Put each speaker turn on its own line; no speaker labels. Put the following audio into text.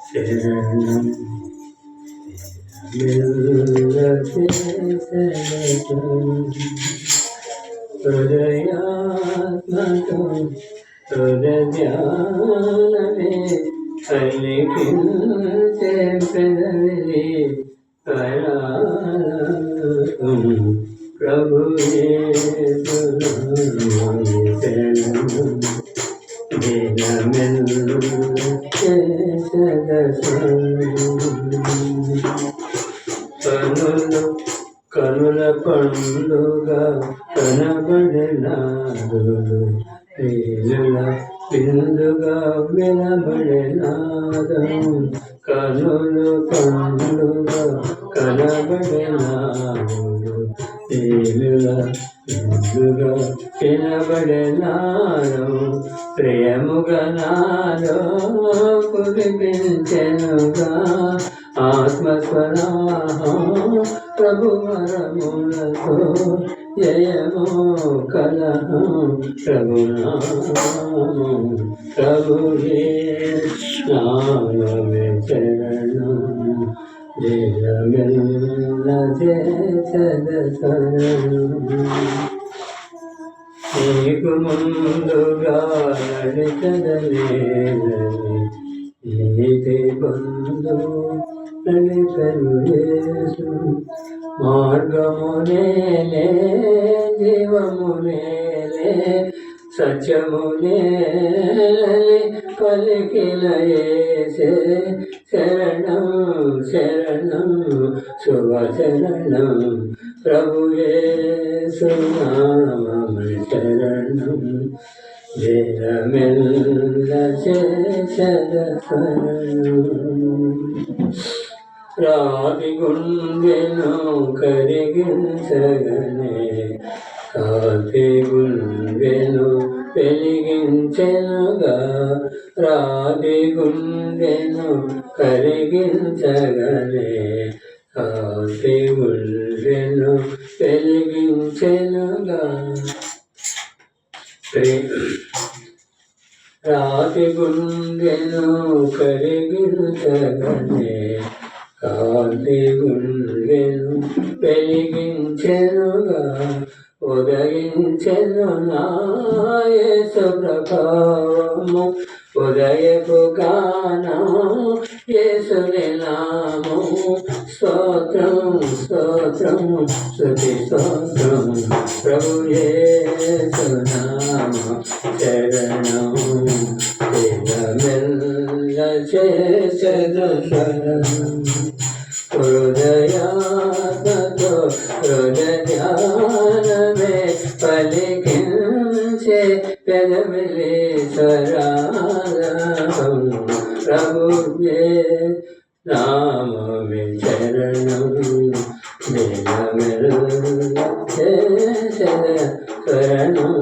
శరణం హృదయాత్మకం హృదయానమే కలిపించే పెదవి కరాళం ప్రభువే శరణం కనుల పండుగ కనబడినాడు నీళ్ళ బిందుగా వినబడినాదం కనులు పండుగ కనబడినాడు నీళ్ళ బిందుగా వినబడినాదం ప్రియముగా నాలో కురిపించెనుగా ఆత్మస్వరాహం ప్రభువరములతో జయమో కలహం ప్రభునామం ప్రభువే నామమే శరణం జయమెల్ల చేసద శరణం నీకు ముందుగా నడిచదలేదని నీతి బంధు నడిచను యేసు మార్గమునేలే జీవమునేలే సత్యమునేలే పలికిన యేసే శరణం శరణం శుభ శరణం ప్రభువే సునామమ శరణం జయమెల్ల చేసద శరణం రాతి గుండెను కరిగించగనే కాతి గుండెను వెలిగించెనుగా రాతి గుండెను కరిగించగనే కాతి గుండెను వెలిగించెనుగా రాతి గుండెను కరిగించగనే కాంతి గుండెను వెలిగించెనుగా ఉదయించెను నా యేసు ప్రభావము ఉదయపు గానం యేసుని నామము స్తోత్రం స్తోత్రం స్తుతి స్తోత్రం ప్రభు యేసు నామం శరణం జయమెల్ల చేసద శరణం హృదయాత్మతో హృదయానమే పలికించే పెదవిలే స్వరాగం ప్రభువే నామమే శరణం జయమెల్ల చేసద శరణం